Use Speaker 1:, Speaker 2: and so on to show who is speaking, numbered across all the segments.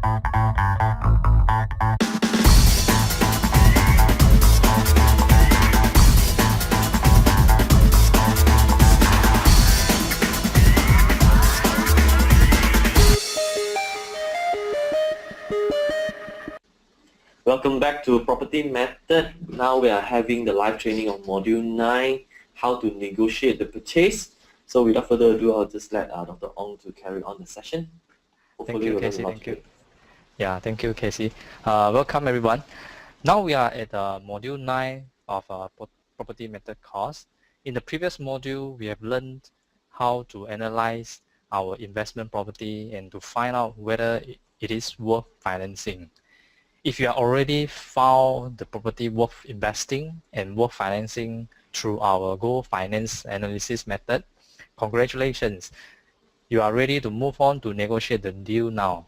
Speaker 1: Welcome back to Property Method. Now we are having the live training of Module 9, how to negotiate the purchase. So without further ado, I'll just let Dr. Ong to carry on the session.
Speaker 2: Thank you, Casey. Thank you. Yeah, thank you, Casey. Welcome, everyone. Now we are at Module 9 of Property Method course. In the previous module, we have learned how to analyze our investment property and to find out whether it is worth financing. If you are already found the property worth investing and worth financing through our Go Finance analysis method, congratulations. You are ready to move on to negotiate the deal now.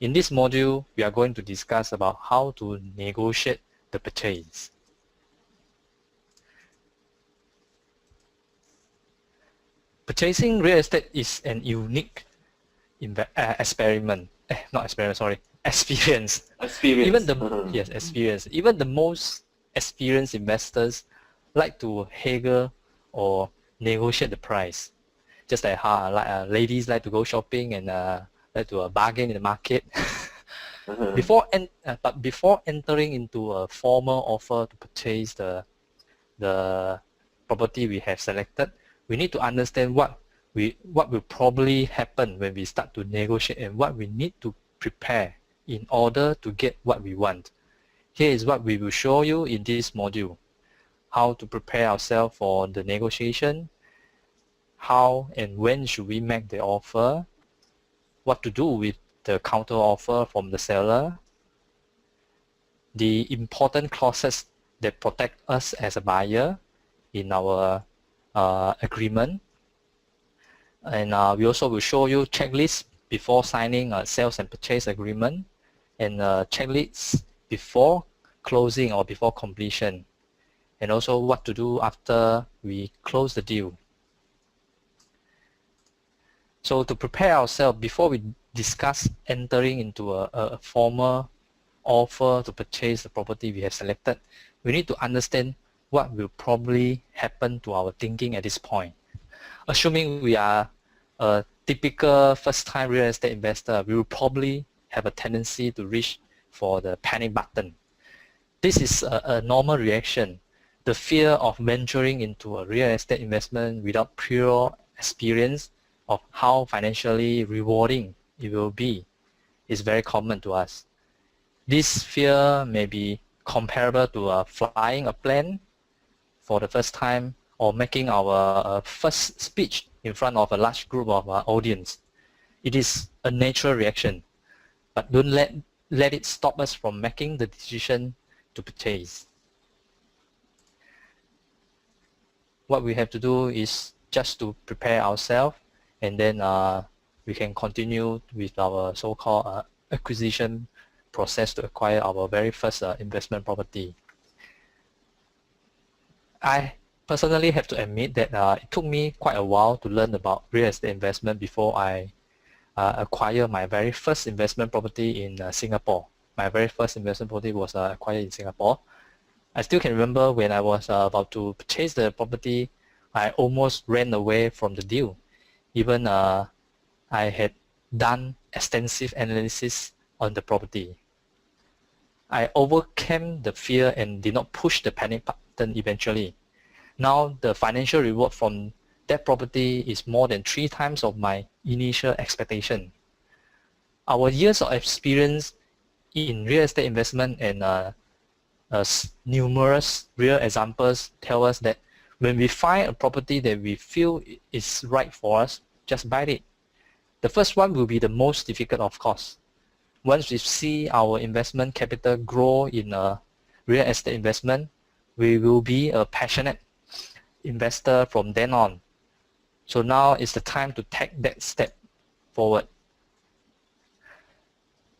Speaker 2: In this module, we are going to discuss about how to negotiate the purchase. Purchasing real estate is an unique experience. Even the experience. Even the most experienced investors like to haggle or negotiate the price. Just like how ladies like to go shopping and like to bargain in the market. Before entering into a formal offer to purchase the property we have selected, we need to understand what will probably happen when we start to negotiate and what we need to prepare in order to get what we want. Here is what we will show you in this module. How to prepare ourselves for the negotiation, how and when should we make the offer, what to do with the counter offer from the seller, the important clauses that protect us as a buyer in our agreement, and we also will show you checklists before signing a sales and purchase agreement, and checklists before closing or before completion, and also what to do after we close the deal. So to prepare ourselves before we discuss entering into a formal offer to purchase the property we have selected, we need to understand what will probably happen to our thinking at this point. Assuming we are a typical first-time real estate investor, we will probably have a tendency to reach for the panic button. This is a normal reaction. The fear of venturing into a real estate investment without prior experience of how financially rewarding it will be is very common to us. This fear may be comparable to flying a plane for the first time or making our first speech in front of a large group of audience. It is a natural reaction, but don't let it stop us from making the decision to purchase. What we have to do is just to prepare ourselves, and then we can continue with our so-called acquisition process to acquire our very first investment property. I personally have to admit that it took me quite a while to learn about real estate investment before I acquired my very first investment property in Singapore. My very first investment property was acquired in Singapore. I still can remember when I was about to purchase the property, I almost ran away from the deal. Even I had done extensive analysis on the property. I overcame the fear and did not push the panic button eventually. Now the financial reward from that property is more than 3 times of my initial expectation. Our years of experience in real estate investment and numerous real examples tell us that when we find a property that we feel is right for us, just buy it. The first one will be the most difficult, of course. Once we see our investment capital grow in a real estate investment, we will be a passionate investor from then on. So now is the time to take that step forward.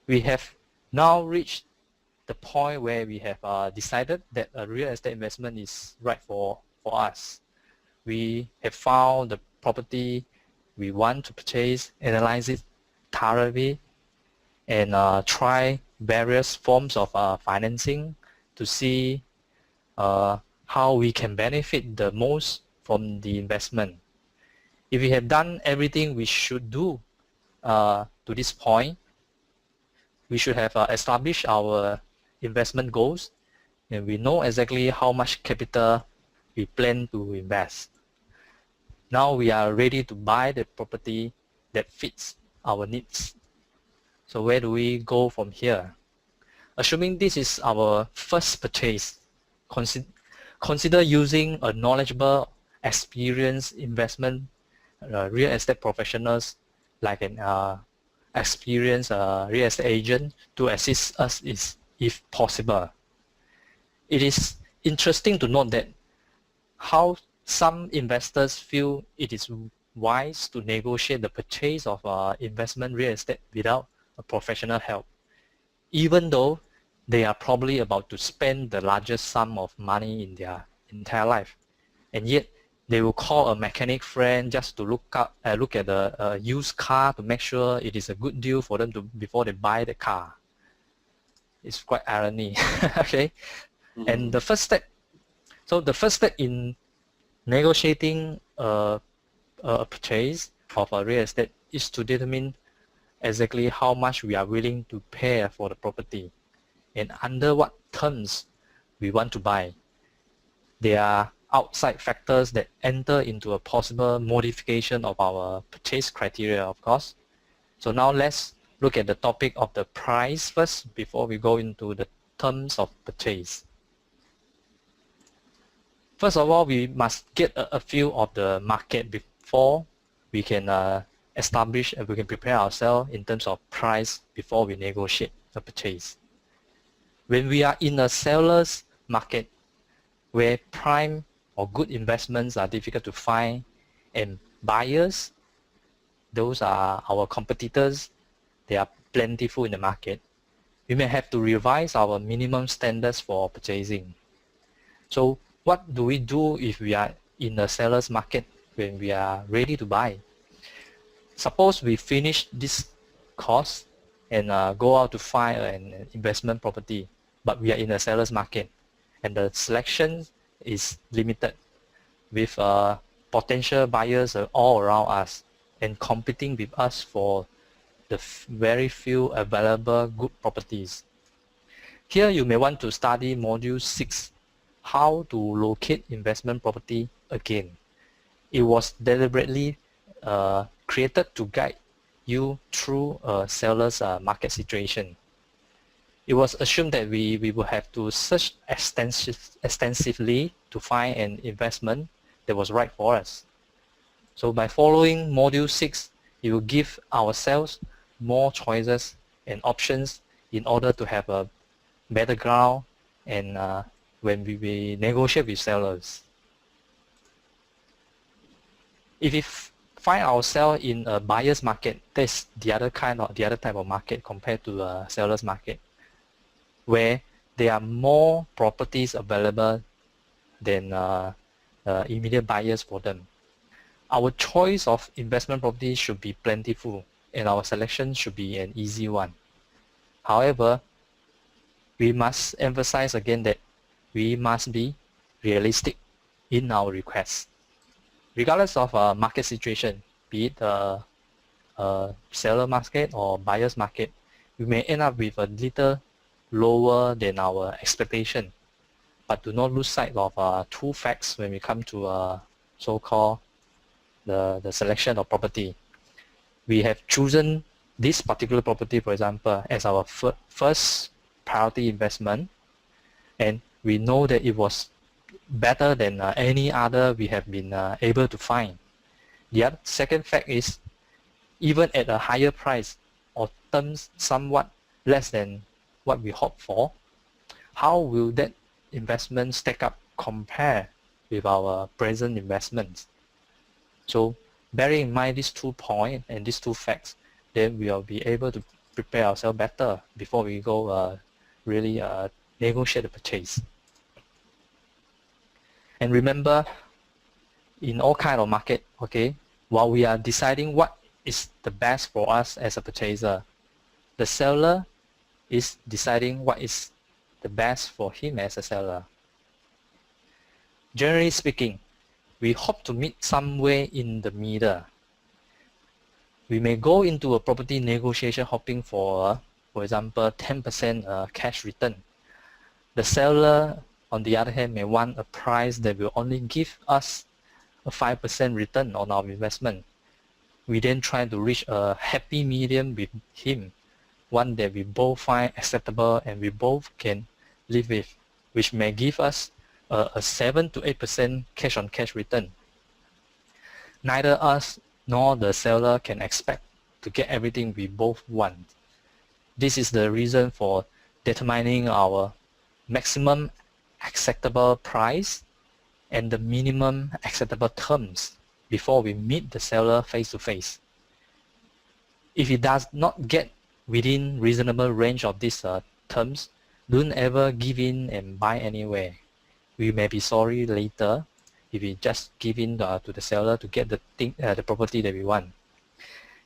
Speaker 2: We have now reached the point where we have decided that a real estate investment is right for us. We have found the property we want to purchase, analyze it thoroughly, and try various forms of financing to see how we can benefit the most from the investment. If we have done everything we should do to this point, we should have established our investment goals, and we know exactly how much capital we plan to invest. Now we are ready to buy the property that fits our needs. So where do we go from here? Assuming this is our first purchase, consider using a knowledgeable, experienced investment real estate professionals like an experienced real estate agent to assist us if possible. It is interesting to note that how some investors feel it is wise to negotiate the purchase of investment real estate without a professional help, even though they are probably about to spend the largest sum of money in their entire life, and yet they will call a mechanic friend just to look at the used car to make sure it is a good deal for them before they buy the car. It's quite irony. Okay. And the first step in negotiating a purchase of a real estate is to determine exactly how much we are willing to pay for the property and under what terms we want to buy. There are outside factors that enter into a possible modification of our purchase criteria, of course. So now let's look at the topic of the price first before we go into the terms of purchase. First of all, we must get a feel of the market before we can establish and we can prepare ourselves in terms of price before we negotiate a purchase. When we are in a seller's market where prime or good investments are difficult to find and buyers, those are our competitors, they are plentiful in the market, we may have to revise our minimum standards for purchasing. So what do we do if we are in a seller's market when we are ready to buy? Suppose we finish this course and go out to find an investment property, but we are in a seller's market and the selection is limited with potential buyers all around us and competing with us for the very few available good properties. Here you may want to study Module 6, how to locate investment property again. It was deliberately created to guide you through a seller's market situation. It was assumed that we will have to search extensively to find an investment that was right for us. So by following Module 6, it will give ourselves more choices and options in order to have a better ground and when we negotiate with sellers. If we find ourselves in a buyer's market, that's the other type of market compared to a seller's market, where there are more properties available than immediate buyers for them. Our choice of investment property should be plentiful and our selection should be an easy one. However, we must emphasize again that we must be realistic in our requests. Regardless of market situation, be it seller market or buyer's market, we may end up with a little lower than our expectation. But do not lose sight of two facts when we come to so-called the selection of property. We have chosen this particular property, for example, as our first priority investment, and we know that it was better than any other we have been able to find. The other second fact is, even at a higher price or terms somewhat less than what we hoped for, how will that investment stack up compare with our present investments? So bearing in mind these 2 points and these 2 facts, then we will be able to prepare ourselves better before we go really negotiate the purchase. And remember, in all kind of market, okay, while we are deciding what is the best for us as a purchaser, The seller is deciding what is the best for him as a seller. Generally speaking, we hope to meet somewhere in the middle. We may go into a property negotiation hoping for example, 10% cash return. The seller, on the other hand, may want a price that will only give us a 5% return on our investment. We then try to reach a happy medium with him, one that we both find acceptable and we both can live with, which may give us a 7 to 8% cash on cash return. Neither us nor the seller can expect to get everything we both want. This is the reason for determining our maximum acceptable price and the minimum acceptable terms before we meet the seller face to face. If it does not get within reasonable range of these terms, don't ever give in and buy anywhere. We may be sorry later if we just give in to the seller to get the property that we want.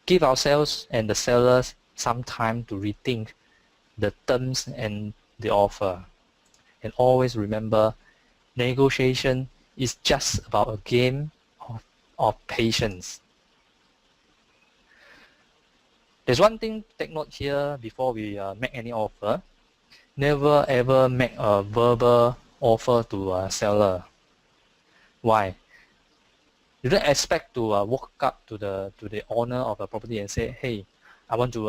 Speaker 2: Give ourselves and the sellers some time to rethink the terms and the offer. And always remember, negotiation is just about a game of patience. There's one thing to take note here before we make any offer. Never ever make a verbal offer to a seller. Why? You don't expect to walk up to the owner of a property and say, hey, I want to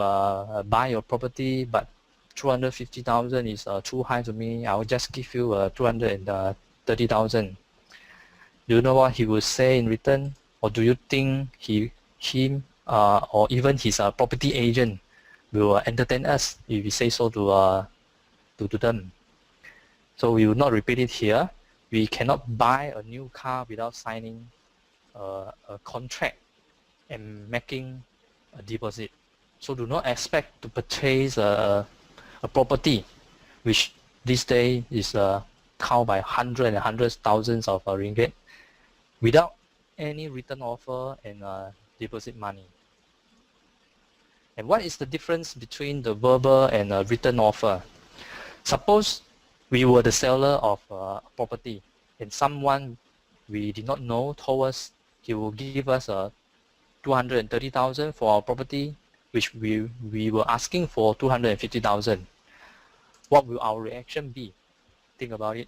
Speaker 2: buy your property, but 250,000 is too high to me. I will just give you 230,000. Do you know what he will say in return? Or do you think him or even his property agent will entertain us if we say so to them? So we will not repeat it here. We cannot buy a new car without signing a contract and making a deposit. So do not expect to purchase a property, which this day is count by hundreds thousands of ringgit, without any written offer and deposit money. And what is the difference between the verbal and written offer? Suppose we were the seller of a property and someone we did not know told us he will give us 230,000 for our property, which we were asking for 250,000. What will our reaction be? Think about it.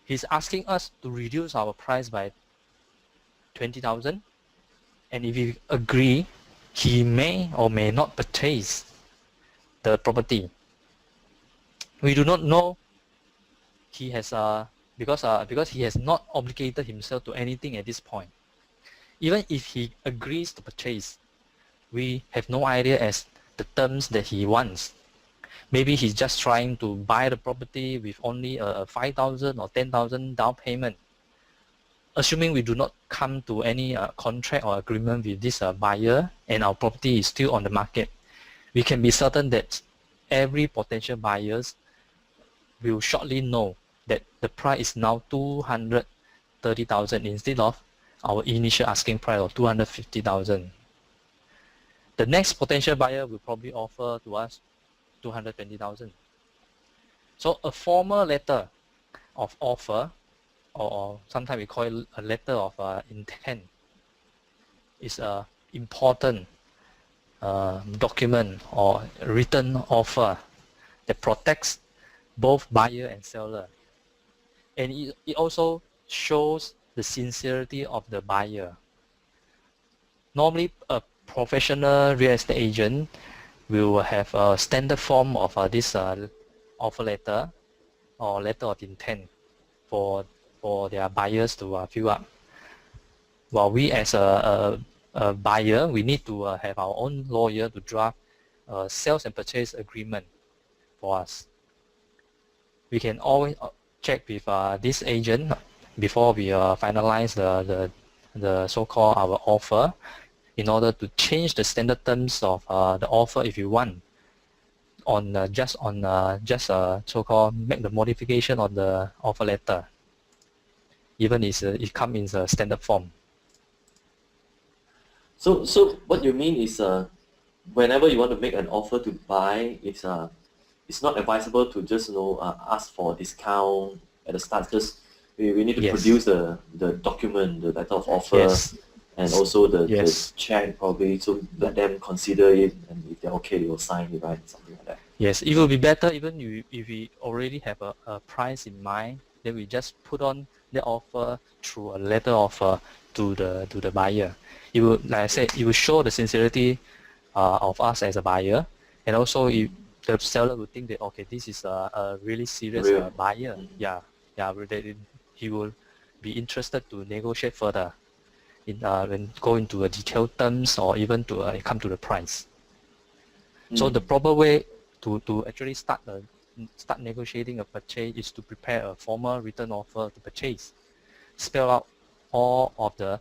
Speaker 2: He's asking us to reduce our price by 20,000, and if we agree, he may or may not purchase the property. We do not know he has because he has not obligated himself to anything at this point. Even if he agrees to purchase, we have no idea as the terms that he wants. Maybe he's just trying to buy the property with only a 5,000 or 10,000 down payment. Assuming we do not come to any contract or agreement with this buyer and our property is still on the market, we can be certain that every potential buyers will shortly know that the price is now 230,000 instead of our initial asking price of 250,000. The next potential buyer will probably offer to us 220,000. So a formal letter of offer, or sometimes we call it a letter of intent, is an important document or written offer that protects both buyer and seller. And it also shows the sincerity of the buyer. Normally, a professional real estate agent will have a standard form of this offer letter or letter of intent for their buyers to fill up. While we as a buyer, we need to have our own lawyer to draft a sales and purchase agreement for us. We can always check with this agent before we finalize the so-called our offer, in order to change the standard terms of the offer if you want, just so-called make the modification on the offer letter, even if it comes in the standard form.
Speaker 1: So what you mean is whenever you want to make an offer to buy, it's not advisable to just ask for a discount at the start. Just we need to
Speaker 2: Yes.
Speaker 1: produce the document, the letter of offer,
Speaker 2: Yes.
Speaker 1: and also the
Speaker 2: Yes.
Speaker 1: check probably, so let them consider it, and if they're okay, they will sign it, right? Something like that.
Speaker 2: Yes, it will be better even if we already have a price in mind, then we just put on the offer through a letter offer to the buyer. It will, like I said, it will show the sincerity of us as a buyer, and also the seller will think that okay, this is a really serious
Speaker 1: Real.
Speaker 2: buyer. Yeah, yeah, he will be interested to negotiate further in when go into a detailed terms or even to come to the price. So the proper way to actually start negotiating a purchase is to prepare a formal written offer to purchase. Spell out all of the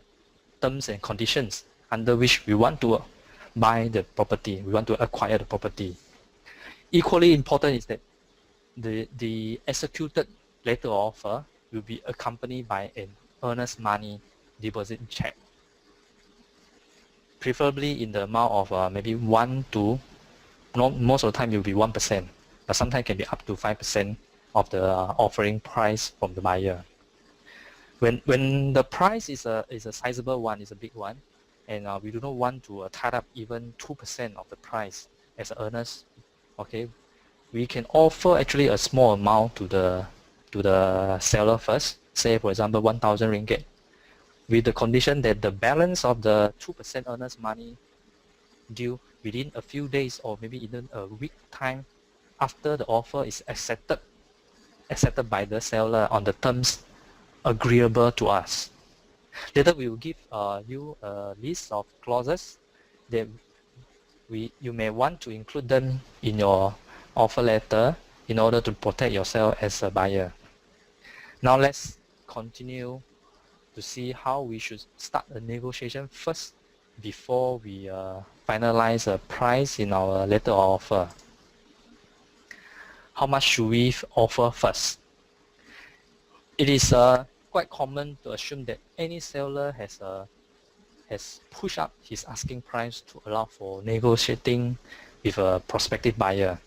Speaker 2: terms and conditions under which we want to buy the property, we want to acquire the property. Equally important is that the executed letter offer will be accompanied by an earnest money deposit check, preferably in the amount of maybe 1 to, most of the time it will be 1%, but sometimes it can be up to 5% of the offering price from the buyer. When the price is a sizable one, is a big one, and we do not want to tie up even 2% of the price as an earnest, okay, we can offer actually a small amount to the seller first, say for example 1,000 ringgit, with the condition that the balance of the 2% earnest money due within a few days or maybe even a week time after the offer is accepted by the seller on the terms agreeable to us. Later we will give you a list of clauses that you may want to include them in your offer letter in order to protect yourself as a buyer. Now let's continue to see how we should start a negotiation first before we finalize a price in our letter of offer. How much should we offer first? It is quite common to assume that any seller has pushed up his asking price to allow for negotiating with a prospective buyer.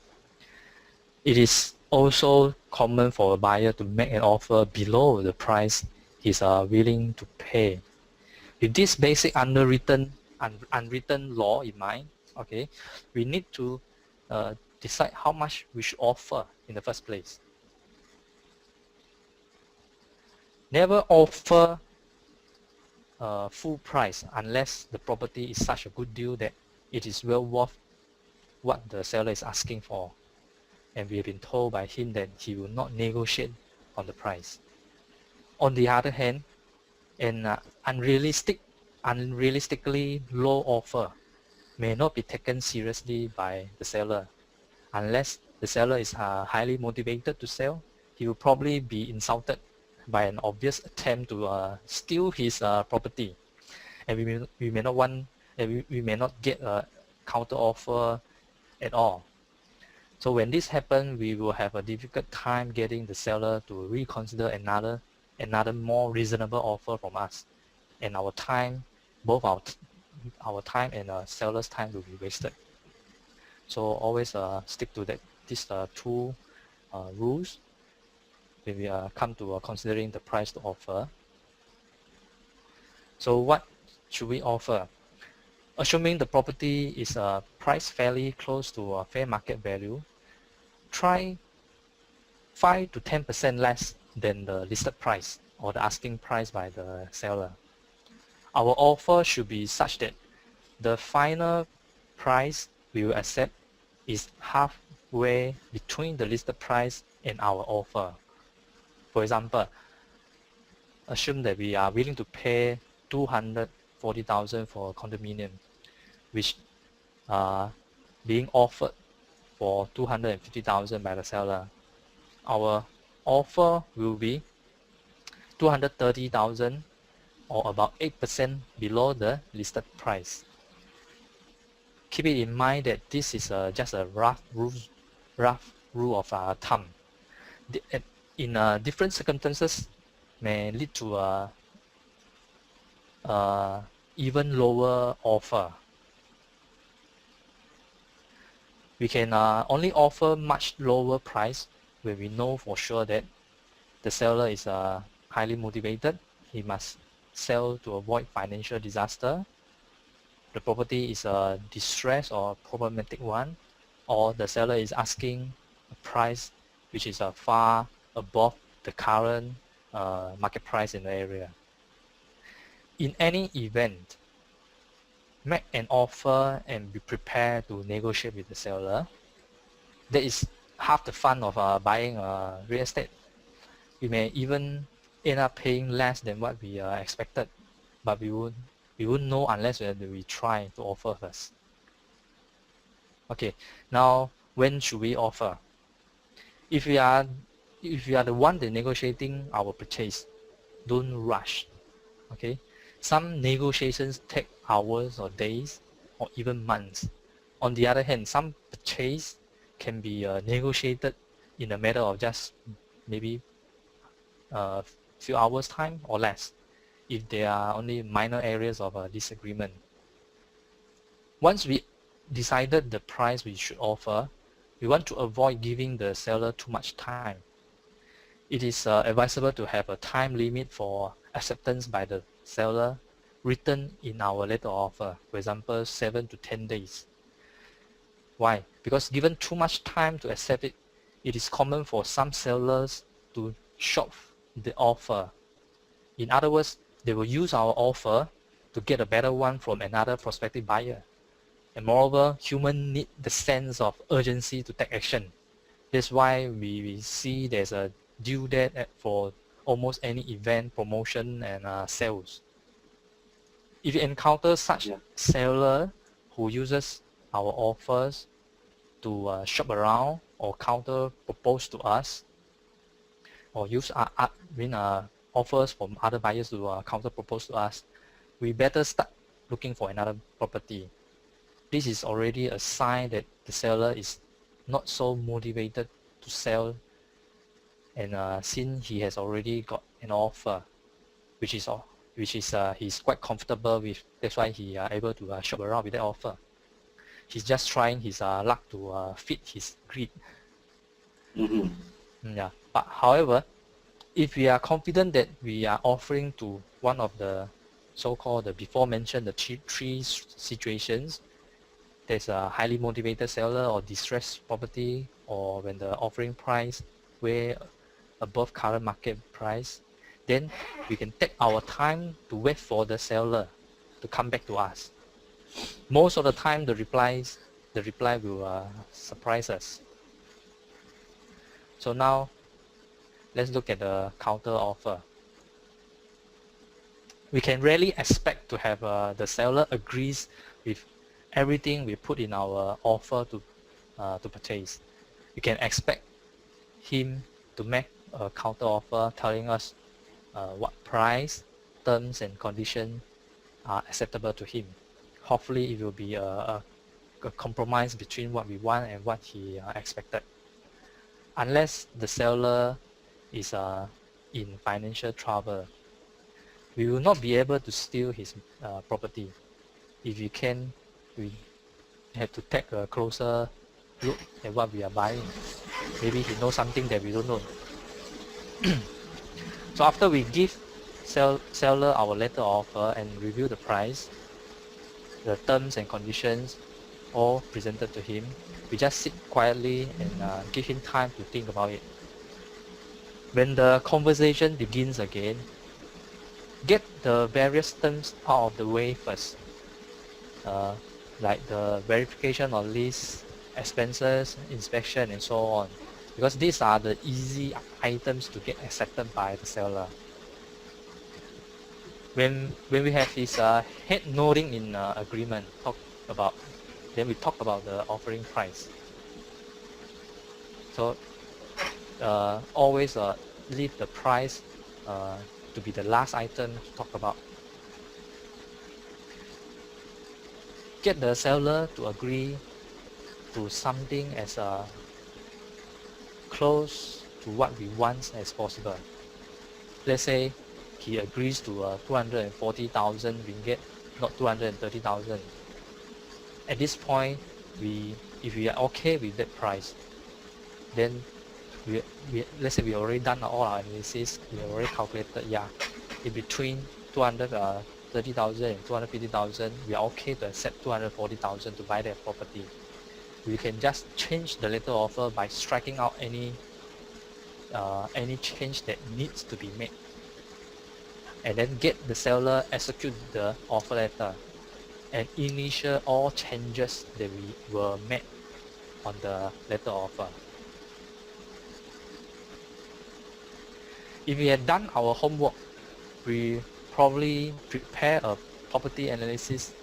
Speaker 2: It is also common for a buyer to make an offer below the price he's willing to pay. With this basic unwritten law in mind, okay, we need to decide how much we should offer in the first place. Never offer full price unless the property is such a good deal that it is well worth what the seller is asking for, and we have been told by him that he will not negotiate on the price. On the other hand, an unrealistically low offer may not be taken seriously by the seller. Unless the seller is highly motivated to sell, he will probably be insulted by an obvious attempt to steal his property, and we may not want, we may not get a counter offer at all. So when this happens, we will have a difficult time getting the seller to reconsider another more reasonable offer from us, and our time, both our time and seller's time will be wasted. So always stick to these two rules when we come to considering the price to offer. So what should we offer? Assuming the property is priced fairly close to fair market value, try 5 to 10% less than the listed price or the asking price by the seller. Our offer should be such that the final price we will accept is halfway between the listed price and our offer. For example, assume that we are willing to pay 240,000 for a condominium, which are being offered for 250,000 by the seller. Our offer will be 230,000, or about 8% below the listed price. Keep it in mind that this is just a rough rule of thumb. In different circumstances may lead to a even lower offer. We can only offer much lower price when we know for sure that the seller is highly motivated. He must sell to avoid financial disaster. The property is a distress or problematic one, or the seller is asking a price which is far above the current market price in the area. In any event, make an offer and be prepared to negotiate with the seller. That is half the fun of buying real estate. We may even end up paying less than what we expected, but we wouldn't know unless we try to offer first. Okay, now when should we offer? If we are the one that negotiating our purchase, don't rush. Okay, some negotiations take hours or days or even months. On the other hand, some purchase can be negotiated in a matter of just maybe a few hours time or less, if there are only minor areas of disagreement. Once we decided the price we should offer, we want to avoid giving the seller too much time. It is advisable to have a time limit for acceptance by the seller written in our letter offer, for example 7 to 10 days. Why? Because given too much time to accept it, it is common for some sellers to shop the offer. In other words, they will use our offer to get a better one from another prospective buyer. And moreover, humans need the sense of urgency to take action. That's why we see there's a due date for almost any event, promotion, and sales. If you encounter such seller who uses our offers to shop around or counter propose to us, or use offers from other buyers to counter propose to us, we better start looking for another property. This is already a sign that the seller is not so motivated to sell, and since he has already got an offer which is he's quite comfortable with, that's why he able to shop around with that offer. He's just trying his luck to fit his greed. Yeah. But however, if we are confident that we are offering to one of the so-called the before mentioned the three situations, there's a highly motivated seller or distressed property, or when the offering price way above current market price, then we can take our time to wait for the seller to come back to us. Most of the time the reply will surprise us. So now let's look at the counter offer. We can rarely expect to have the seller agrees with everything we put in our offer to purchase. We can expect him to make a counter offer telling us what price, terms and conditions are acceptable to him. Hopefully it will be a compromise between what we want and what he expected. Unless the seller is in financial trouble, we will not be able to steal his property. If you can, we have to take a closer look at what we are buying. Maybe he knows something that we don't know. So after we give seller our letter offer and review the price, the terms and conditions all presented to him, we just sit quietly and give him time to think about it. When the conversation begins again, get the various terms out of the way first, like the verification of lease, expenses, inspection, and so on, because these are the easy items to get accepted by the seller. When we have this head nodding in agreement, then we talk about the offering price. So always leave the price to be the last item to talk about. Get the seller to agree to something as close to what we want as possible. Let's say he agrees to 240,000 ringgit, not 230,000. At this point, we If we are okay with that price, then let's say we already done all our analysis, we already calculated, yeah, in between 230,000 and 250,000, we are okay to accept 240,000 to buy that property. We can just change the letter offer by striking out any change that needs to be made, and then get the seller execute the offer letter and initial all changes that we were made on the letter offer. If we had done our homework, we probably prepare a property analysis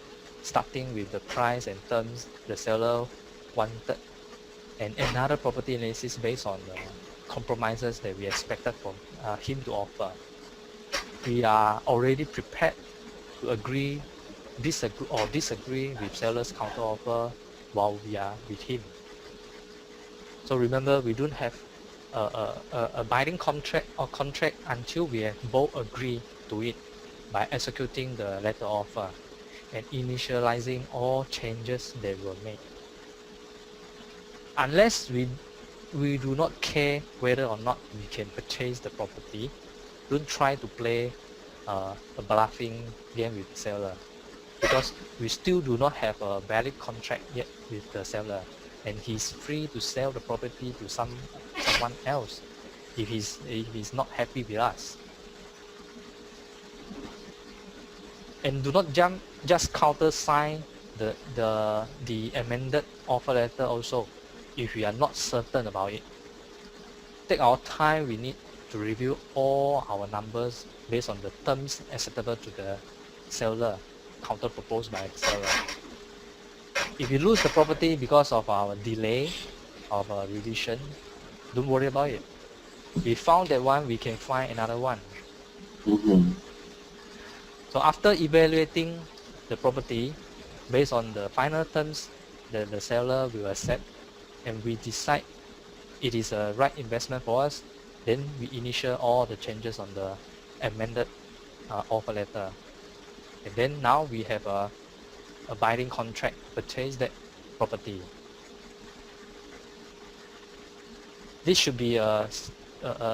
Speaker 2: starting with the price and terms the seller wanted, and another property analysis based on the compromises that we expected from him to offer. We are already prepared to agree, disagree with seller's counteroffer while we are with him. So remember, we don't have a binding contract until we have both agree to it by executing the letter offer and initializing all changes that were made. Unless we do not care whether or not we can purchase the property, don't try to play a bluffing game with the seller, because we still do not have a valid contract yet with the seller, and he's free to sell the property to someone else if he's not happy with us. And do not just countersign the amended offer letter also if we are not certain about it. Take our time we need to review all our numbers based on the terms acceptable to the seller, counter proposed by the seller. If we lose the property because of our delay of a revision, don't worry about it. We found that one, we can find another one. So after evaluating the property based on the final terms that the seller will accept, and we decide it is a right investment for us, then we initiate all the changes on the amended offer letter. And then now we have a binding contract to purchase that property. This should be a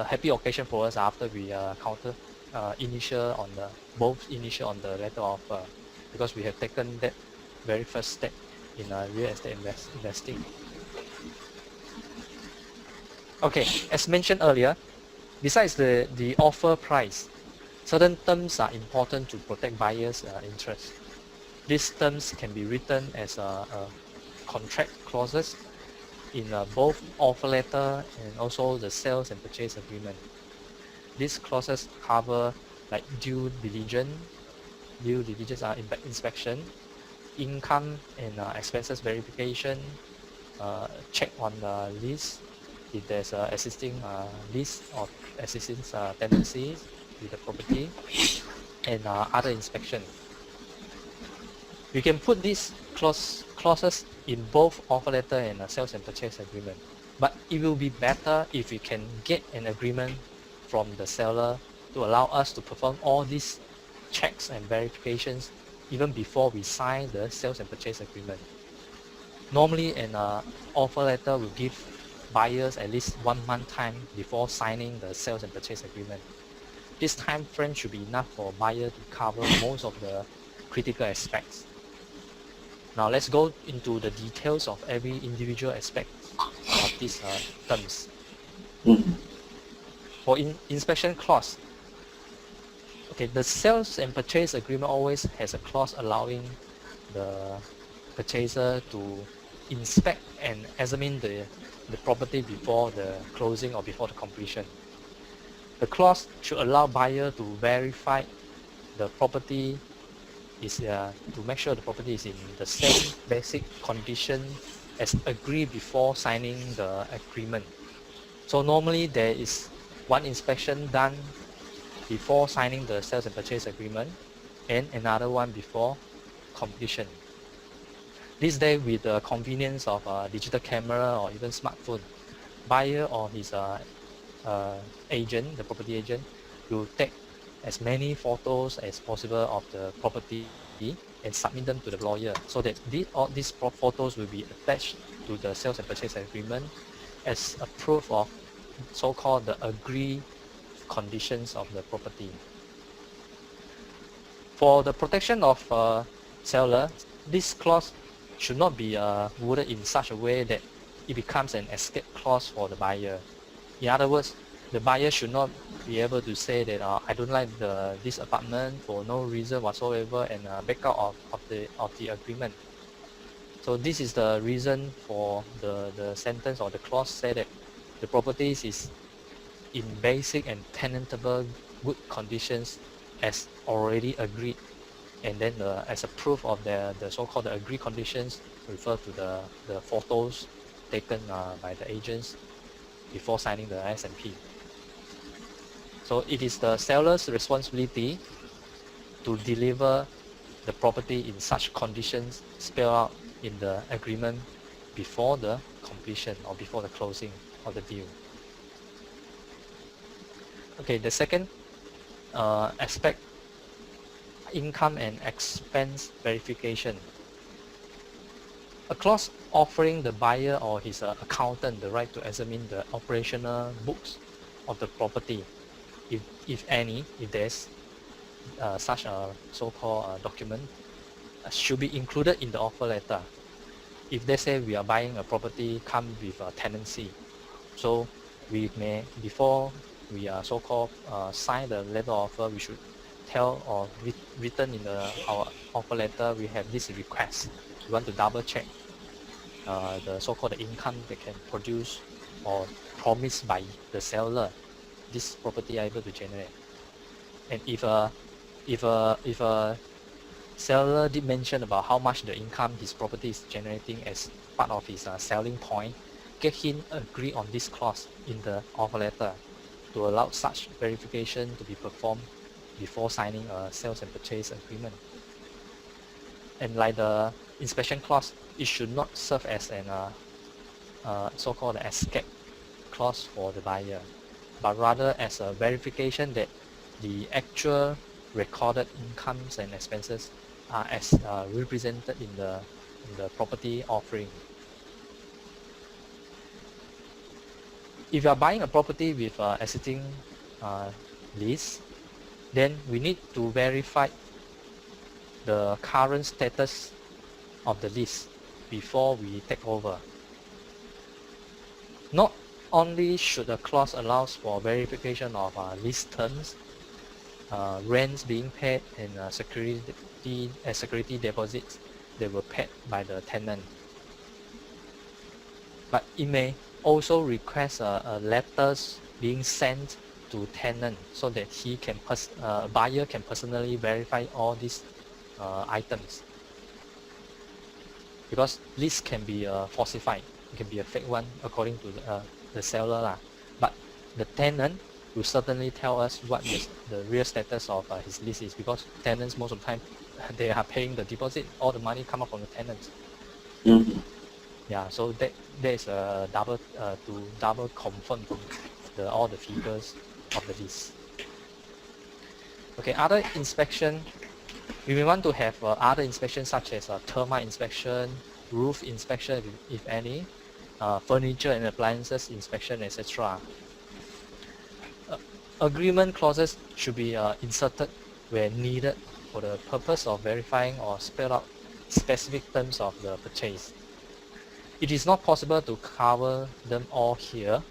Speaker 2: happy occasion for us after we initial on the letter offer, because we have taken that very first step in real estate investing. Okay, as mentioned earlier, besides the offer price, certain terms are important to protect buyers' interest. These terms can be written as contract clauses in both offer letter and also the sales and purchase agreement. These clauses cover like due diligence inspection, income and expenses verification, check on the lease if there's existing lease or existing tenancies with the property, and other inspection. We can put these clauses in both offer letter and sales and purchase agreement, but it will be better if we can get an agreement from the seller to allow us to perform all these checks and verifications even before we sign the sales and purchase agreement. Normally an offer letter will give buyers at least 1 month time before signing the sales and purchase agreement. This time frame should be enough for buyer to cover most of the critical aspects. Now let's go into the details of every individual aspect of these terms. For inspection clause, okay, the sales and purchase agreement always has a clause allowing the purchaser to inspect and examine the property before the closing or before the completion. The clause should allow buyer to verify the property is to make sure the property is in the same basic condition as agreed before signing the agreement. So normally there is one inspection done before signing the sales and purchase agreement and another one before completion. These days, with the convenience of a digital camera or even smartphone, buyer or his agent, the property agent, will take as many photos as possible of the property and submit them to the lawyer, so that all these photos will be attached to the sales and purchase agreement as a proof of so-called the agreed conditions of the property. For the protection of seller, this clause should not be worded in such a way that it becomes an escape clause for the buyer. In other words, the buyer should not be able to say that I don't like this apartment for no reason whatsoever and back out of the agreement. So this is the reason for the sentence or the clause say that the properties is in basic and tenantable good conditions as already agreed, and then as a proof of the so-called agreed conditions refer to the photos taken by the agents before signing the S&P. So it is the seller's responsibility to deliver the property in such conditions spelled out in the agreement before the completion or before the closing of the deal. Okay, the second aspect, income and expense verification. A clause offering the buyer or his accountant the right to examine the operational books of the property, if there's such a so-called document, should be included in the offer letter. If they say we are buying a property come with a tenancy, so we may, before we are so-called sign the letter offer, we should tell or written in our offer letter, we have this request. We want to double check the so-called income they can produce or promised by the seller this property are able to generate. And if a seller did mention about how much the income his property is generating as part of his selling point, get him agree on this clause in the offer letter to allow such verification to be performed before signing a sales and purchase agreement. And like the inspection clause, it should not serve as an so-called escape clause for the buyer, but rather as a verification that the actual recorded incomes and expenses are as represented in the property offering. If you are buying a property with existing lease, then we need to verify the current status of the lease before we take over. Not only should the clause allows for verification of lease terms, rents being paid, and security deposits that were paid by the tenant, but it may also request letters being sent to tenant so that he can buyer can personally verify all these items, because lease can be falsified. It can be a fake one according to the seller but the tenant will certainly tell us what is the real status of his lease is, because tenants most of the time they are paying the deposit, all the money come up from the tenants. Yeah, so that is a double confirm all the figures of the lease. Okay, other inspection, we may want to have other inspections such as termite inspection, roof inspection if any, furniture and appliances inspection, etc. Agreement clauses should be inserted where needed for the purpose of verifying or spell out specific terms of the purchase. It is not possible to cover them all here,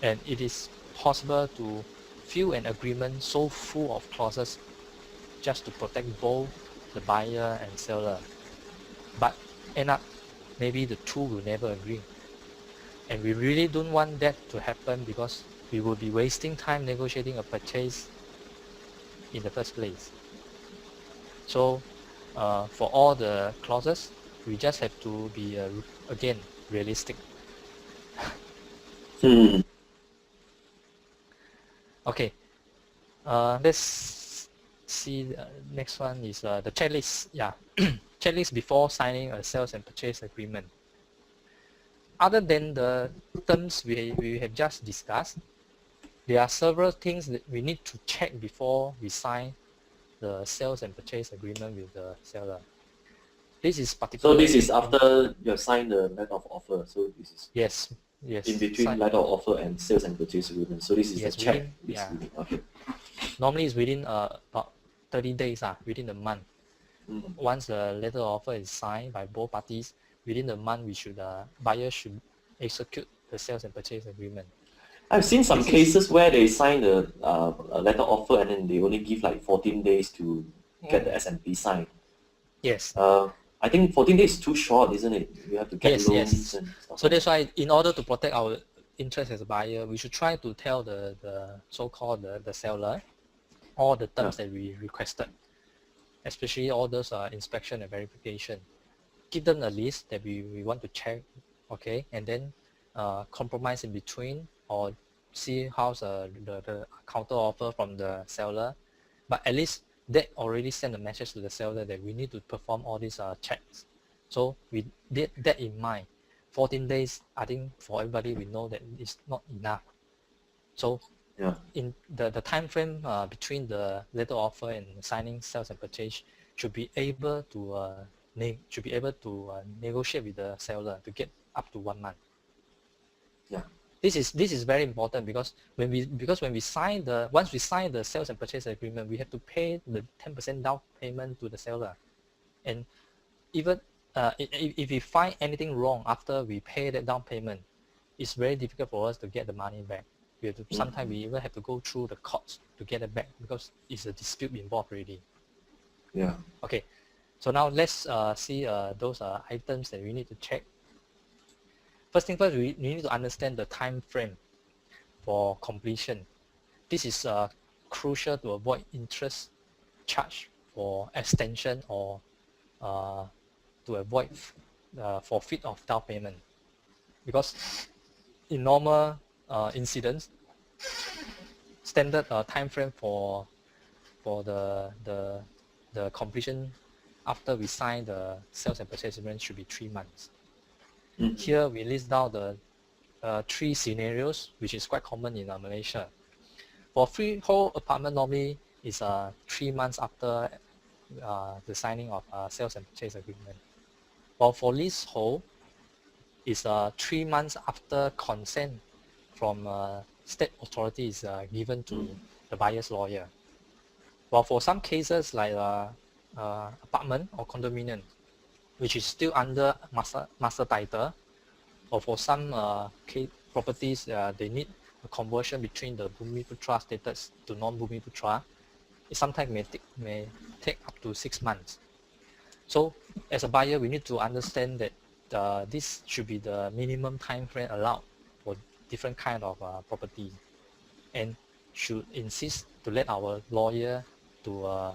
Speaker 2: and it is possible to fill an agreement so full of clauses just to protect both the buyer and seller. But end up, maybe the two will never agree. And we really don't want that to happen, because we will be wasting time negotiating a purchase in the first place. So for all the clauses, we just have to be, again, realistic. Okay, let's see, the next one is the checklist. Yeah, checklist before signing a sales and purchase agreement. Other than the terms we have just discussed, there are several things that we need to check before we sign the sales and purchase agreement with the seller. This is
Speaker 1: So
Speaker 2: particularly...
Speaker 1: this is after you have signed the letter of offer. So this is
Speaker 2: Yes.
Speaker 1: in between letter of offer and sales and purchase agreement. So this is
Speaker 2: Yes,
Speaker 1: a check.
Speaker 2: within,
Speaker 1: Basically. Okay.
Speaker 2: normally it's within about 30 days, within the month. Once the letter of offer is signed by both parties, within the month we should buyer should execute the sales and purchase agreement.
Speaker 1: I've seen some cases where they sign a letter offer and then they only give like 14 days to get the SMP signed.
Speaker 2: Yes.
Speaker 1: I think 14 days is too short, isn't it? You have to get loans and stuff.
Speaker 2: So that's why, in order to protect our interest as a buyer, we should try to tell the so-called the seller all the terms that we requested, especially all those inspection and verification. Give them a list that we want to check, okay, and then compromise in between, or see how's the counter offer from the seller. But at least that already sent a message to the seller that we need to perform all these checks. So we did that in mind. 14 days, I think for everybody, we know that it's not enough. So in the time frame between the letter offer and signing sales and purchase should be able to negotiate with the seller to get up to 1 month. This is very important, because when we sign once we sign the sales and purchase agreement, we have to pay the 10% down payment to the seller, and even if we find anything wrong after we pay that down payment, it's very difficult for us to get the money back. We have to, sometimes we even have to go through the courts to get it back, because it's a dispute involved already. Okay, so now let's see those items that we need to check. First thing first, we need to understand the time frame for completion. This is crucial to avoid interest charge for extension, or to avoid forfeit of down payment. Because in normal incidents, standard time frame for the completion after we sign the sales and purchase agreement should be 3 months. Here we list down the 3 scenarios, which is quite common in Malaysia. For freehold apartment, normally is 3 months after the signing of sales and purchase agreement. While for leasehold, is 3 months after consent from state authorities given to the buyer's lawyer. While for some cases like apartment or condominium, which is still under master title, or for some properties they need a conversion between the Bumiputra status to non-Bumiputra, it sometimes may take up to 6 months. So as a buyer, we need to understand that this should be the minimum time frame allowed for different kind of property, and should insist to let our lawyer to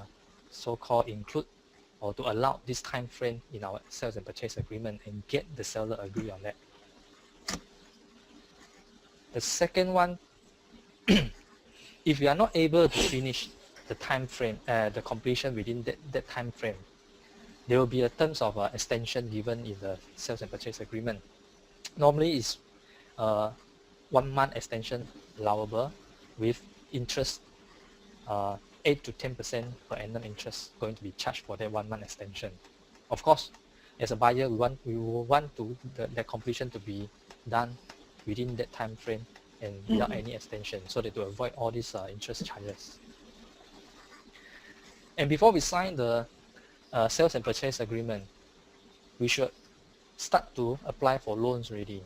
Speaker 2: so-called include or to allow this time frame in our sales and purchase agreement, and get the seller agree on that. The second one, if we are not able to finish the time frame, the completion within that time frame, there will be a terms of extension given in the sales and purchase agreement. Normally it's 1 month extension allowable, with interest 8 to 10% per annum interest going to be charged for that 1 month extension. Of course, as a buyer, we will want the completion to be done within that time frame and without any extension, so that to avoid all these interest charges. And before we sign the sales and purchase agreement, we should start to apply for loans already.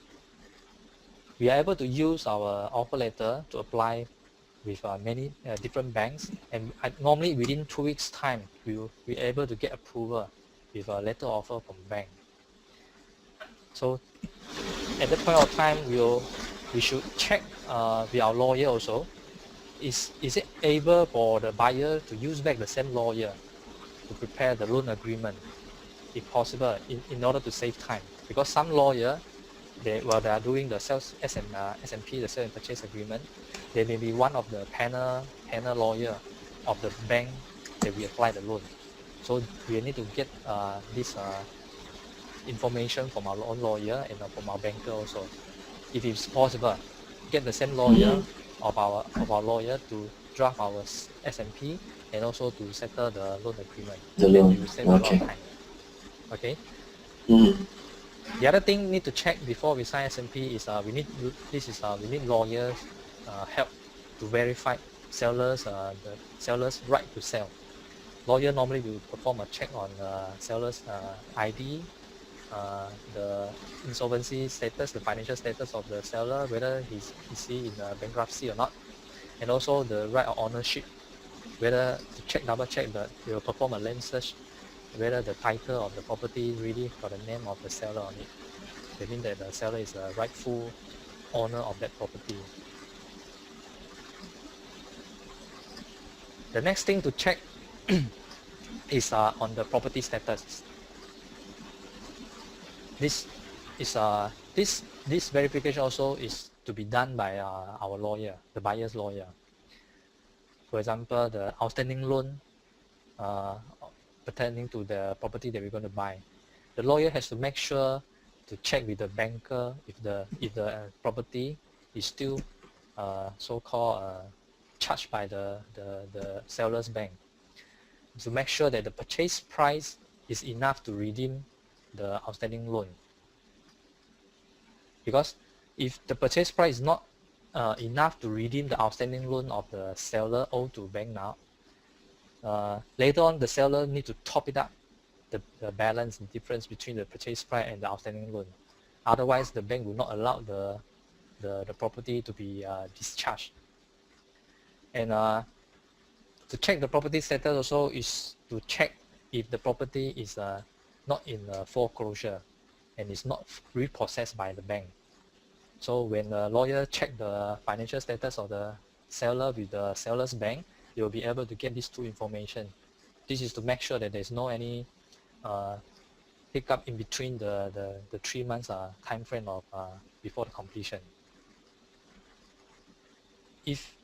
Speaker 2: We are able to use our offer letter to apply with many different banks, and normally within 2 weeks time we will be able to get approval with a letter offer from bank. So at that point of time, we should check with our lawyer also, is it able for the buyer to use back the same lawyer to prepare the loan agreement, if possible, in order to save time. Because some lawyer, while they are doing the sales SMP, the sale and purchase agreement, they may be one of the panel lawyer of the bank that we apply the loan. So we need to get this information from our own lawyer and from our banker also. If it's possible, get the same lawyer of our lawyer to draft our SMP, and also to settle the loan agreement.
Speaker 1: The loan.
Speaker 2: It will save a lot of time. Okay.
Speaker 1: Mm.
Speaker 2: The other thing need to check before we sign SMP is we need lawyers help to verify the seller's right to sell. Lawyer normally will perform a check on seller's ID, the insolvency status, the financial status of the seller, whether is he in bankruptcy or not, and also the right of ownership, whether to double check that they will perform a land search, whether the title of the property really got the name of the seller on it. They mean that the seller is a rightful owner of that property. The next thing to check is on the property status. This is this verification also is to be done by our lawyer, the buyer's lawyer. For example, the outstanding loan pertaining to the property that we're going to buy. The lawyer has to make sure to check with the banker if the property is still so-called charged by the seller's bank, to make sure that the purchase price is enough to redeem the outstanding loan. Because if the purchase price is not enough to redeem the outstanding loan of the seller owed to bank now, later on the seller need to top it up, the balance and difference between the purchase price and the outstanding loan. Otherwise, the bank will not allow the property to be discharged. And to check the property status also is to check if the property is not in foreclosure and is not repossessed by the bank. So when the lawyer check the financial status of the seller with the seller's bank, they will be able to get these two information. This is to make sure that there's no any hiccup in between the 3 months time frame of before the completion. If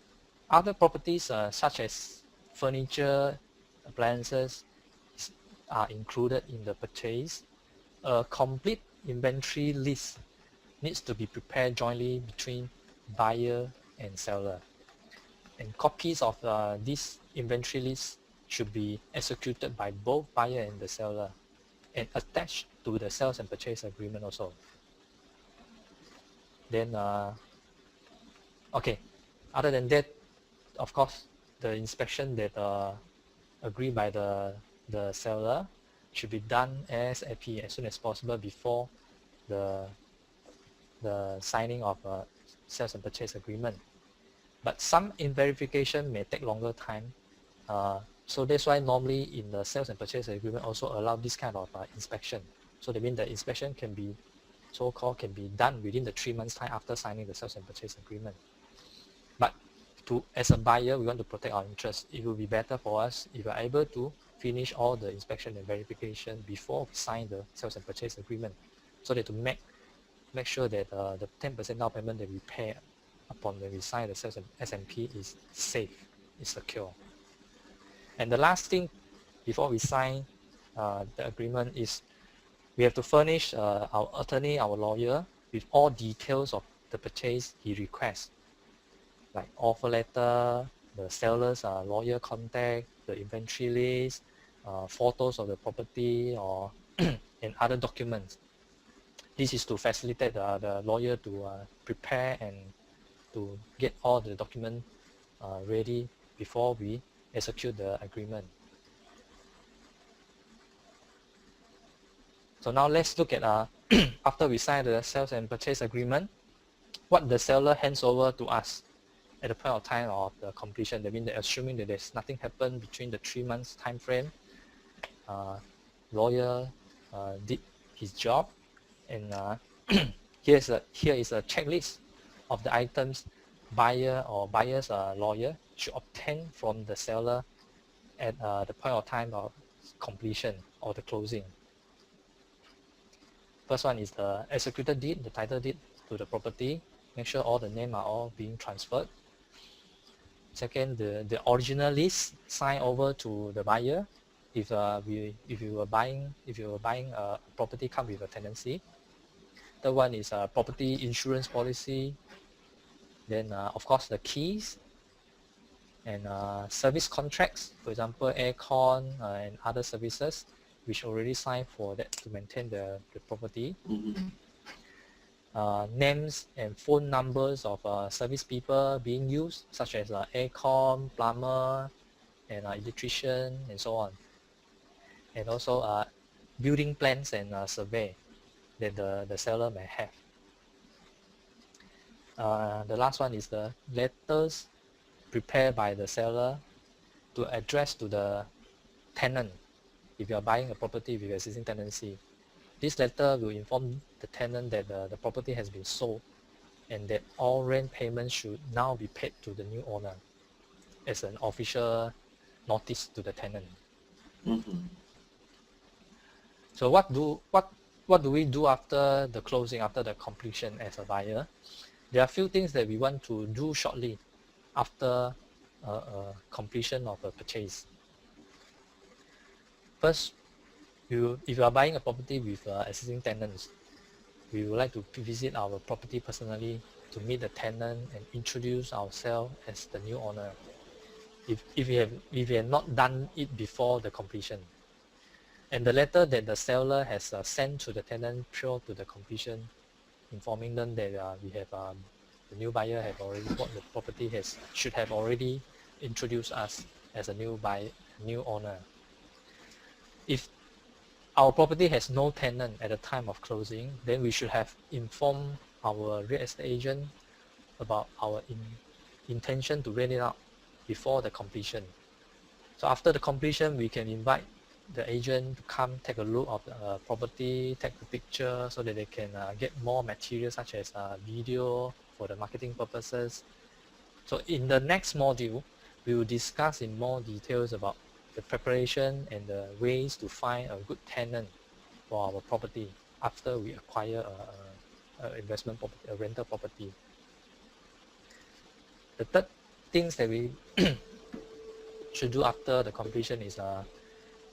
Speaker 2: other properties such as furniture, appliances are included in the purchase, a complete inventory list needs to be prepared jointly between buyer and seller. And copies of this inventory list should be executed by both buyer and the seller and attached to the sales and purchase agreement also. Then, okay, other than that, of course, the inspection that agreed by the seller should be done ASAP, as soon as possible before the signing of a sales and purchase agreement. But some verification may take longer time. So that's why normally in the sales and purchase agreement also allow this kind of inspection. So that means the inspection can be so-called can be done within the 3 months time after signing the sales and purchase agreement. But as a buyer, we want to protect our interest. It will be better for us if we are able to finish all the inspection and verification before we sign the sales and purchase agreement, so that to make sure that the 10% down payment that we pay upon when we sign the sales and SMP is safe, is secure. And the last thing before we sign the agreement is we have to furnish our attorney, our lawyer, with all details of the purchase he requests, like offer letter, the seller's lawyer contact, the inventory list, photos of the property, or and other documents. This is to facilitate the lawyer to prepare and to get all the documents ready before we execute the agreement. So now let's look at after we sign the sales and purchase agreement, what the seller hands over to us at the point of time of the completion. That means that assuming that there's nothing happened between the 3 months time frame, lawyer did his job, and here is a checklist of the items buyer or buyer's lawyer should obtain from the seller at the point of time of completion or the closing. First one is the executed deed, the title deed to the property. Make sure all the names are all being transferred. Second, the original list signed over to the buyer if you were buying a property come with a tenancy. Third one is a property insurance policy. Then of course the keys and service contracts, for example aircon and other services. which already signed for that to maintain the property.
Speaker 1: Mm-hmm.
Speaker 2: Names and phone numbers of service people being used, such as aircon, plumber, and electrician, and so on. And also building plans and survey that the seller may have. The last one is the letters prepared by the seller to address to the tenant. If you are buying a property with existing tenancy, this letter will inform the tenant that the property has been sold and that all rent payments should now be paid to the new owner as an official notice to the tenant.
Speaker 1: Mm-hmm.
Speaker 2: So what do we do after the closing, after the completion as a buyer? There are a few things that we want to do shortly after completion of a purchase. First, if you are buying a property with existing tenants, we would like to visit our property personally to meet the tenant and introduce ourselves as the new owner. If we have not done it before the completion, and the letter that the seller has sent to the tenant prior to the completion, informing them that we have the new buyer have already bought the property, should have already introduced us as a new owner. If our property has no tenant at the time of closing, then we should have informed our real estate agent about our intention to rent it out before the completion. So after the completion, we can invite the agent to come take a look of the property, take the picture so that they can get more material such as video for the marketing purposes. So in the next module, we will discuss in more details about the preparation and the ways to find a good tenant for our property after we acquire a investment property, a rental property. The third things that we should do after the completion is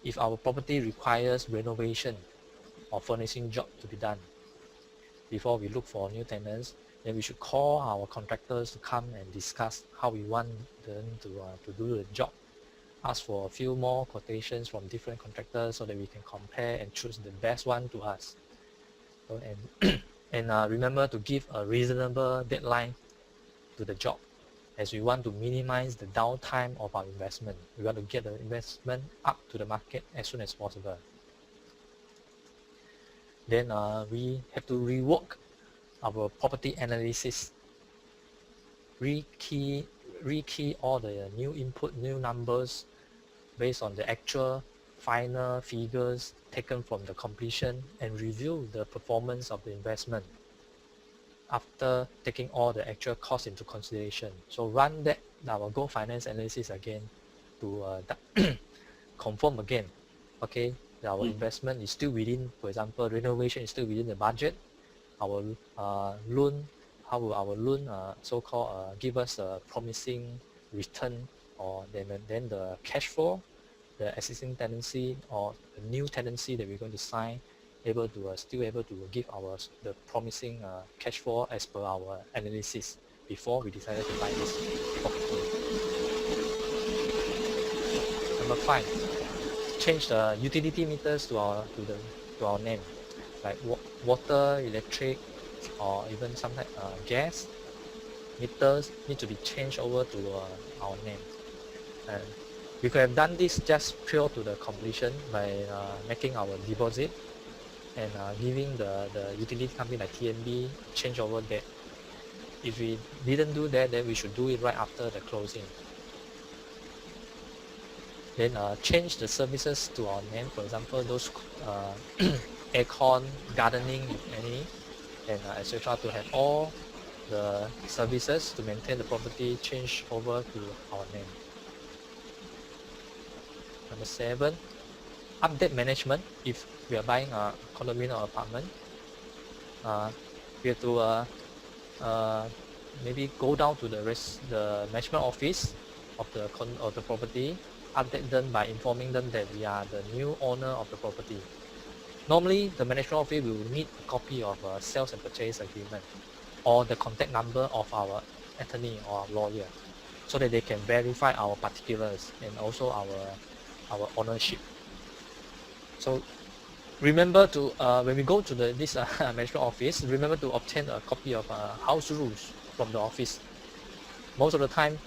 Speaker 2: if our property requires renovation or furnishing job to be done before we look for new tenants, then we should call our contractors to come and discuss how we want them to do the job. Ask for a few more quotations from different contractors so that we can compare and choose the best one to us. So, and remember to give a reasonable deadline to the job, as we want to minimize the downtime of our investment. We want to get the investment up to the market as soon as possible. Then we have to rework our property analysis, rekey all the new input, new numbers based on the actual final figures taken from the completion, and review the performance of the investment after taking all the actual costs into consideration. So run that our Go Finance analysis again to confirm again, okay, our investment is still within, for example, renovation is still within the budget. Our loan, how will our loan so-called give us a promising return, or then the cash flow, the existing tenancy or the new tenancy that we're going to sign, still able to give the promising cash flow as per our analysis before we decided to buy this property. Number 5, change the utility meters to our name, like water, electric, or even sometimes gas meters need to be changed over to our name. And we could have done this just prior to the completion by making our deposit and giving the utility company like TNB change over that. If we didn't do that, then we should do it right after the closing. Then change the services to our name, for example, those aircon, gardening, if any, and etc., to have all the services to maintain the property change over to our name. Number 7, update management. If we are buying a condominium or apartment, we have to maybe go down to the management office of the property, update them by informing them that we are the new owner of the property. Normally, the management office will need a copy of a sales and purchase agreement or the contact number of our attorney or our lawyer, so that they can verify our particulars and also our ownership. So remember to when we go to this management office, remember to obtain a copy of house rules from the office. Most of the time,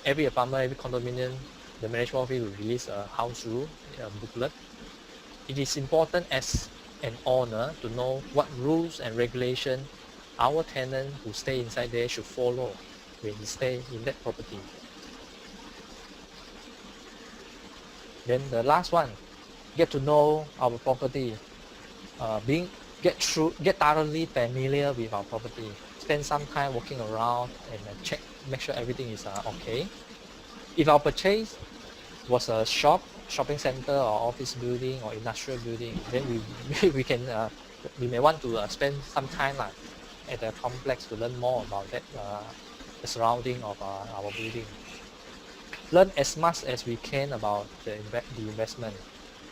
Speaker 2: every apartment, every condominium, the management office will release a house rule booklet. It is important as an owner to know what rules and regulation our tenant who stay inside there should follow when he stay in that property. Then the last one, get to know our property. Get thoroughly familiar with our property. Spend some time walking around and check, make sure everything is okay. If our purchase was a shopping center or office building or industrial building, then we may want to spend some time at the complex to learn more about that the surrounding of our building. Learn as much as we can about the investment.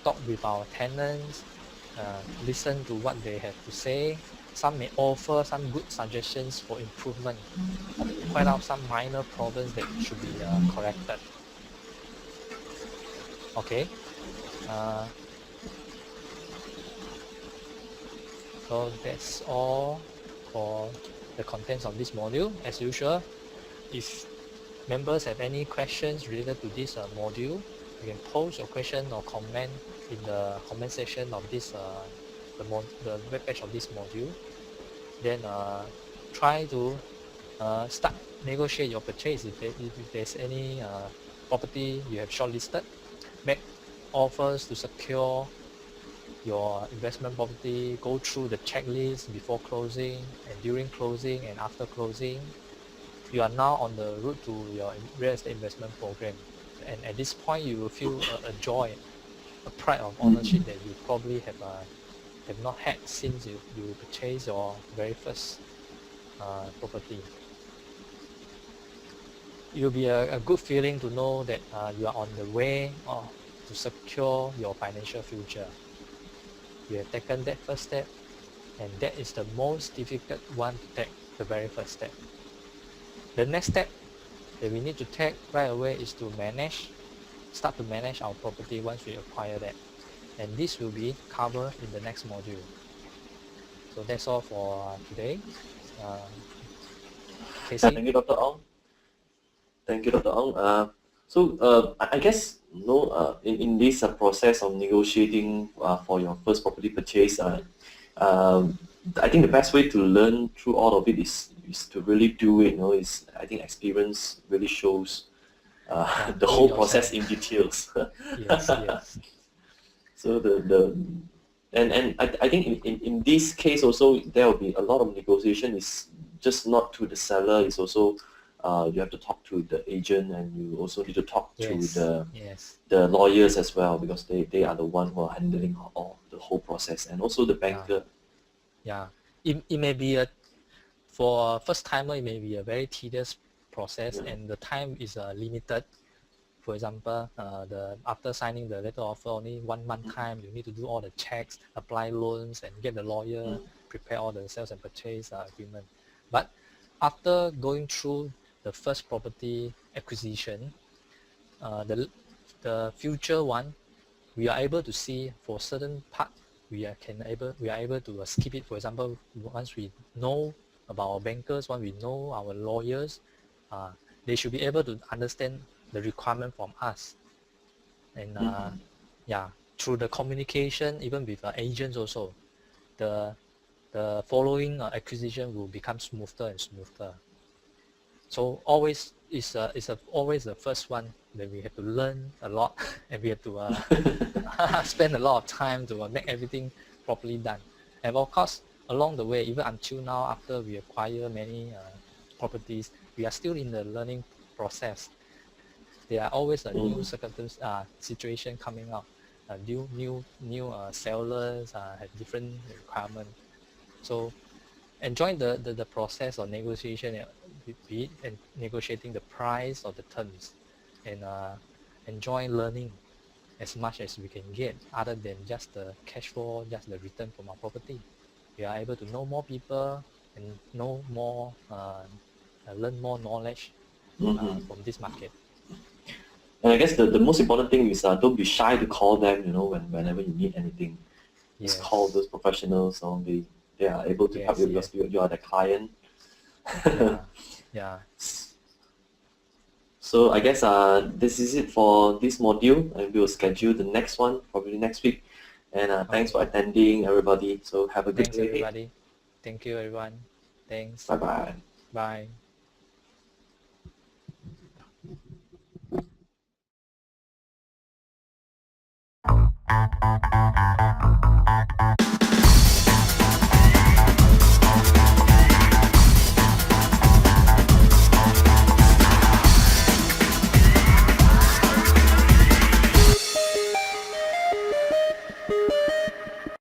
Speaker 2: Talk with our tenants. Listen to what they have to say. Some may offer some good suggestions for improvement. Point out some minor problems that should be corrected. Okay. So that's all for the contents of this module. As usual, if members have any questions related to this module, you can post your question or comment in the comment section of this the web page of this module. Then try to start negotiate your purchase. If there's any property you have shortlisted, make offers to secure your investment property. Go through the checklist before closing and during closing and after closing. You are now on the route to your real estate investment program, and at this point you will feel a joy, a pride of ownership that you probably have not had since you purchased your very first property. It will be a good feeling to know that you are on the way to secure your financial future. You have taken that first step, and that is the most difficult one to take, the very first step. The next step that we need to take right away is to start to manage our property once we acquire that. And this will be covered in the next module. So that's all for today. Casey?
Speaker 1: Thank you, Dr. Ong. Thank you, Dr. Ong. I guess in this process of negotiating for your first property purchase, I think the best way to learn through all of it is to really do it. I think experience really shows the whole process in details.
Speaker 2: Yes.
Speaker 1: So I think in this case also there will be a lot of negotiation. Is just not to the seller. It's also you have to talk to the agent, and you also need to talk to the lawyers as well, because they are the one who are handling the whole process, and also the banker.
Speaker 2: Yeah. It may be for a first timer, it may be a very tedious process, and the time is limited. For example, after signing the letter offer, only 1 month time, you need to do all the checks, apply loans, and get the lawyer, prepare all the sales and purchase agreement. But after going through the first property acquisition, the future one, we are able to see for certain part, we are able to skip it. For example, once we know about our bankers, once we know our lawyers, they should be able to understand the requirement from us. And through the communication, even with agents also, the following acquisition will become smoother and smoother. So always always the first one that we have to learn a lot, and we have to spend a lot of time to make everything properly done. And of course, along the way, even until now, after we acquire many properties, we are still in the learning process. There are always a new situation coming up. New sellers have different requirements. So enjoy the process of negotiation, be it and negotiating the price or the terms, and enjoy learning as much as we can get, other than just the cash flow, just the return from our property. We are able to know more people and know more, learn more knowledge from this market.
Speaker 1: And I guess the most important thing is don't be shy to call them, whenever you need anything. Just call those professionals, they are able to help you because you are the client.
Speaker 2: Yeah.
Speaker 1: So I guess this is it for this module, and we will schedule the next one probably next week. And thanks for attending, everybody. So have a good
Speaker 2: Thanks,
Speaker 1: day.
Speaker 2: everybody. Thank you, everyone. Thanks.
Speaker 1: Bye bye.
Speaker 2: Bye.